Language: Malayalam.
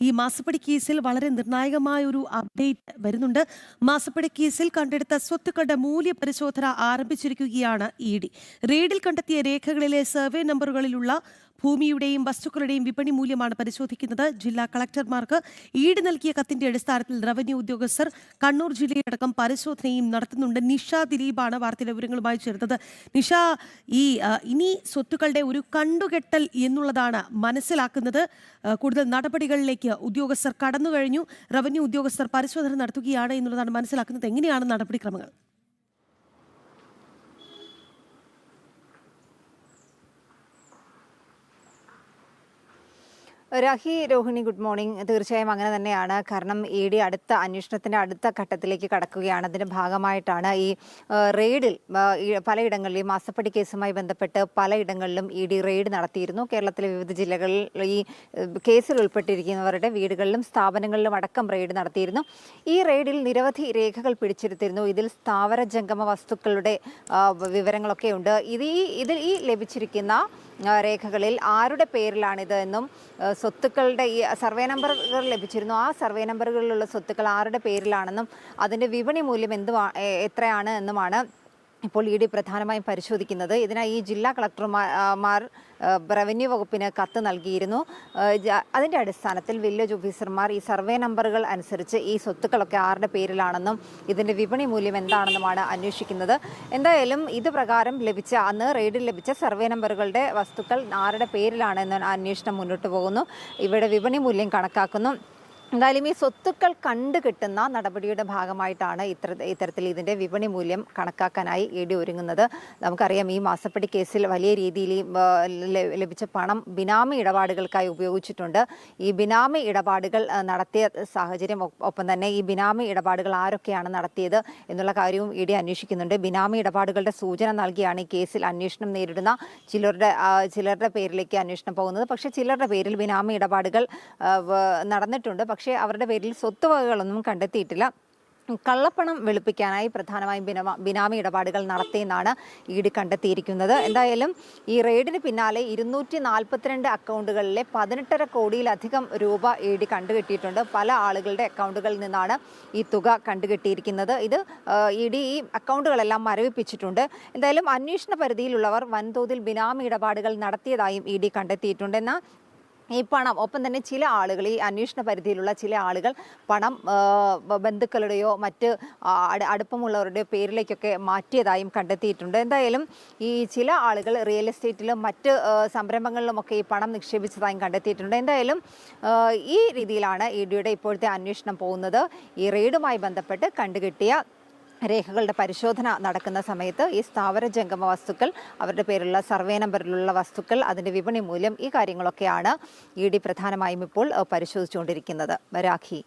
ഈ മാസപ്പടി കേസിൽ വളരെ നിർണായകമായ ഒരു അപ്ഡേറ്റ് വരുന്നുണ്ട്. മാസപ്പടി കേസിൽ കണ്ടെടുത്ത സ്വത്തുക്കളുടെ മൂല്യപരിശോധന ആരംഭിച്ചിരിക്കുകയാണ് ഇഡി. റെയ്ഡിൽ കണ്ടെത്തിയ രേഖകളിലെ സർവേ നമ്പറുകളിലുള്ള ഭൂമിയുടെയും വസ്തുക്കളുടെയും വിപണി മൂല്യമാണ് പരിശോധിക്കുന്നത്. ജില്ലാ കളക്ടർമാർക്ക് ഇഡി നൽകിയ കത്തിന്റെ അടിസ്ഥാനത്തിൽ റവന്യൂ ഉദ്യോഗസ്ഥർ കണ്ണൂർ ജില്ലയിലടക്കം പരിശോധനയും നടത്തുന്നുണ്ട്. നിഷ ദിലീപാണ് വാർത്തയിലെ വിവരങ്ങളുമായി ചേർന്നത്. നിഷ, ഇനി സ്വത്തുക്കളുടെ ഒരു കണ്ടുകെട്ടൽ എന്നുള്ളതാണ് മനസ്സിലാക്കുന്നത്. കൂടുതൽ നടപടികളിലേക്ക് ഉദ്യോഗസ്ഥർ കടന്നു കഴിഞ്ഞു. റവന്യൂ ഉദ്യോഗസ്ഥർ പരിശോധന നടത്തുകയാണ് എന്നുള്ളതാണ് മനസ്സിലാക്കുന്നത്. എങ്ങനെയാണ് നടപടിക്രമങ്ങൾ? Rahi, Rohini, good morning. തീർച്ചയായും അങ്ങനെ തന്നെയാണ്. കാരണം ഇഡി അടുത്ത അന്വേഷണത്തിന്റെ അടുത്ത ഘട്ടത്തിലേക്ക് കടക്കുകയാണ്. അതിന്റെ ഭാഗമായിട്ടാണ് ഈ റെയ്ഡിൽ പലയിടങ്ങളിലും ഈ മാസപ്പടി കേസുമായി ബന്ധപ്പെട്ട് പലയിടങ്ങളിലും ഇഡി റെയ്ഡ് നടത്തിയിരുന്നു. കേരളത്തിലെ വിവിധ ജില്ലകളിൽ ഈ കേസിൽ ഉൾപ്പെട്ടിരിക്കുന്നവരുടെ വീടുകളിലും സ്ഥാപനങ്ങളിലും അടക്കം റെയ്ഡ് നടത്തിയിരുന്നു. ഈ റെയ്ഡിൽ നിരവധി രേഖകൾ പിടിച്ചെടുത്തിരുന്നു. ഇതിൽ സ്ഥാവര ജംഗമ വസ്തുക്കളുടെ വിവരങ്ങളൊക്കെ ഉണ്ട്. ഇതിൽ ഈ ലഭിച്ചിരിക്കുന്ന രേഖകളിൽ ആരുടെ പേരിലാണിത് എന്നും സ്വത്തുക്കളുടെ ഈ സർവേ നമ്പറുകൾ ലഭിച്ചിരുന്നു. ആ സർവേ നമ്പറുകളിലുള്ള സ്വത്തുക്കൾ ആരുടെ പേരിലാണെന്നും അതിൻ്റെ വിപണി മൂല്യം എത്രയാണ് എന്നുമാണ് ഇപ്പോൾ ഇഡി പ്രധാനമായും പരിശോധിക്കുന്നത്. ഇതിനായി ഈ ജില്ലാ കളക്ടർമാർ റവന്യൂ വകുപ്പിന് കത്ത് നൽകിയിരുന്നു. അതിൻ്റെ അടിസ്ഥാനത്തിൽ വില്ലേജ് ഓഫീസർമാർ ഈ സർവേ നമ്പറുകൾ അനുസരിച്ച് ഈ സ്വത്തുക്കളൊക്കെ ആരുടെ പേരിലാണെന്നും ഇതിൻ്റെ വിപണി മൂല്യം എന്താണെന്നുമാണ് അന്വേഷിക്കുന്നത്. എന്തായാലും ഇത് പ്രകാരം അന്ന് റെയ്ഡിൽ ലഭിച്ച സർവേ നമ്പറുകളുടെ വസ്തുക്കൾ ആരുടെ പേരിലാണെന്ന് അന്വേഷണം മുന്നോട്ട് പോകുന്നു. ഇവിടെ വിപണി മൂല്യം കണക്കാക്കുന്നു. എന്തായാലും ഈ സ്വത്തുക്കൾ കണ്ടുകിട്ടുന്ന നടപടിയുടെ ഭാഗമായിട്ടാണ് ഇത്തരത്തിൽ ഇതിൻ്റെ വിപണി മൂല്യം കണക്കാക്കാനായി ഇഡി ഒരുങ്ങുന്നത്. നമുക്കറിയാം, ഈ മാസപ്പടി കേസിൽ വലിയ രീതിയിൽ ലഭിച്ച പണം ബിനാമി ഇടപാടുകൾക്കായി ഉപയോഗിച്ചിട്ടുണ്ട്. ഈ ബിനാമി ഇടപാടുകൾ നടത്തിയ സാഹചര്യം, ഒപ്പം തന്നെ ഈ ബിനാമി ഇടപാടുകൾ ആരൊക്കെയാണ് നടത്തിയത് എന്നുള്ള കാര്യവും ഇഡി അന്വേഷിക്കുന്നുണ്ട്. ബിനാമി ഇടപാടുകളുടെ സൂചന നൽകിയാണ് ഈ കേസിൽ അന്വേഷണം നേരിടുന്ന ചിലരുടെ പേരിലേക്ക് അന്വേഷണം പോകുന്നത്. പക്ഷേ ചിലരുടെ പേരിൽ ബിനാമി ഇടപാടുകൾ നടന്നിട്ടുണ്ട്. പക്ഷേ അവരുടെ പേരിൽ സ്വത്തുവകകളൊന്നും കണ്ടെത്തിയിട്ടില്ല. കള്ളപ്പണം വെളുപ്പിക്കാനായി പ്രധാനമായും ബിനാമി ഇടപാടുകൾ നടത്തിയെന്നാണ് ഇഡി കണ്ടെത്തിയിരിക്കുന്നത്. എന്തായാലും ഈ റെയ്ഡിന് പിന്നാലെ 242 അക്കൗണ്ടുകളിലെ 18.5 കോടിയിലധികം രൂപ ഇഡി കണ്ടുകെട്ടിയിട്ടുണ്ട്. പല ആളുകളുടെ അക്കൗണ്ടുകളിൽ നിന്നാണ് ഈ തുക കണ്ടുകെട്ടിയിരിക്കുന്നത്. ഇത് ഇഡി ഈ അക്കൗണ്ടുകളെല്ലാം മരവിപ്പിച്ചിട്ടുണ്ട്. എന്തായാലും അന്വേഷണ പരിധിയിലുള്ളവർ വൻതോതിൽ ബിനാമി ഇടപാടുകൾ നടത്തിയതായും ഇഡി കണ്ടെത്തിയിട്ടുണ്ട്. എന്നാൽ ഈ പണം, ഒപ്പം തന്നെ ചില ആളുകൾ, ഈ അന്വേഷണ പരിധിയിലുള്ള ചില ആളുകൾ പണം ബന്ധുക്കളുടെയോ മറ്റ് അടുപ്പമുള്ളവരുടെയോ പേരിലേക്കൊക്കെ മാറ്റിയതായും കണ്ടെത്തിയിട്ടുണ്ട്. എന്തായാലും ഈ ചില ആളുകൾ റിയൽ എസ്റ്റേറ്റിലും മറ്റ് സംരംഭങ്ങളിലുമൊക്കെ ഈ പണം നിക്ഷേപിച്ചതായും കണ്ടെത്തിയിട്ടുണ്ട്. എന്തായാലും ഈ രീതിയിലാണ് ഇഡിയുടെ ഇപ്പോഴത്തെ അന്വേഷണം പോകുന്നത്. ഈ റെയ്ഡുമായി ബന്ധപ്പെട്ട് കണ്ടുകിട്ടിയ രേഖകളുടെ പരിശോധന നടക്കുന്ന സമയത്ത് ഈ സ്ഥാവര ജംഗമ വസ്തുക്കൾ, അവരുടെ പേരിലുള്ള സർവേ നമ്പറിലുള്ള വസ്തുക്കൾ, അതിൻ്റെ വിപണി മൂല്യം, ഈ കാര്യങ്ങളൊക്കെയാണ് ഇഡി പ്രധാനമായും ഇപ്പോൾ പരിശോധിച്ചുകൊണ്ടിരിക്കുന്നത്. രാഖി.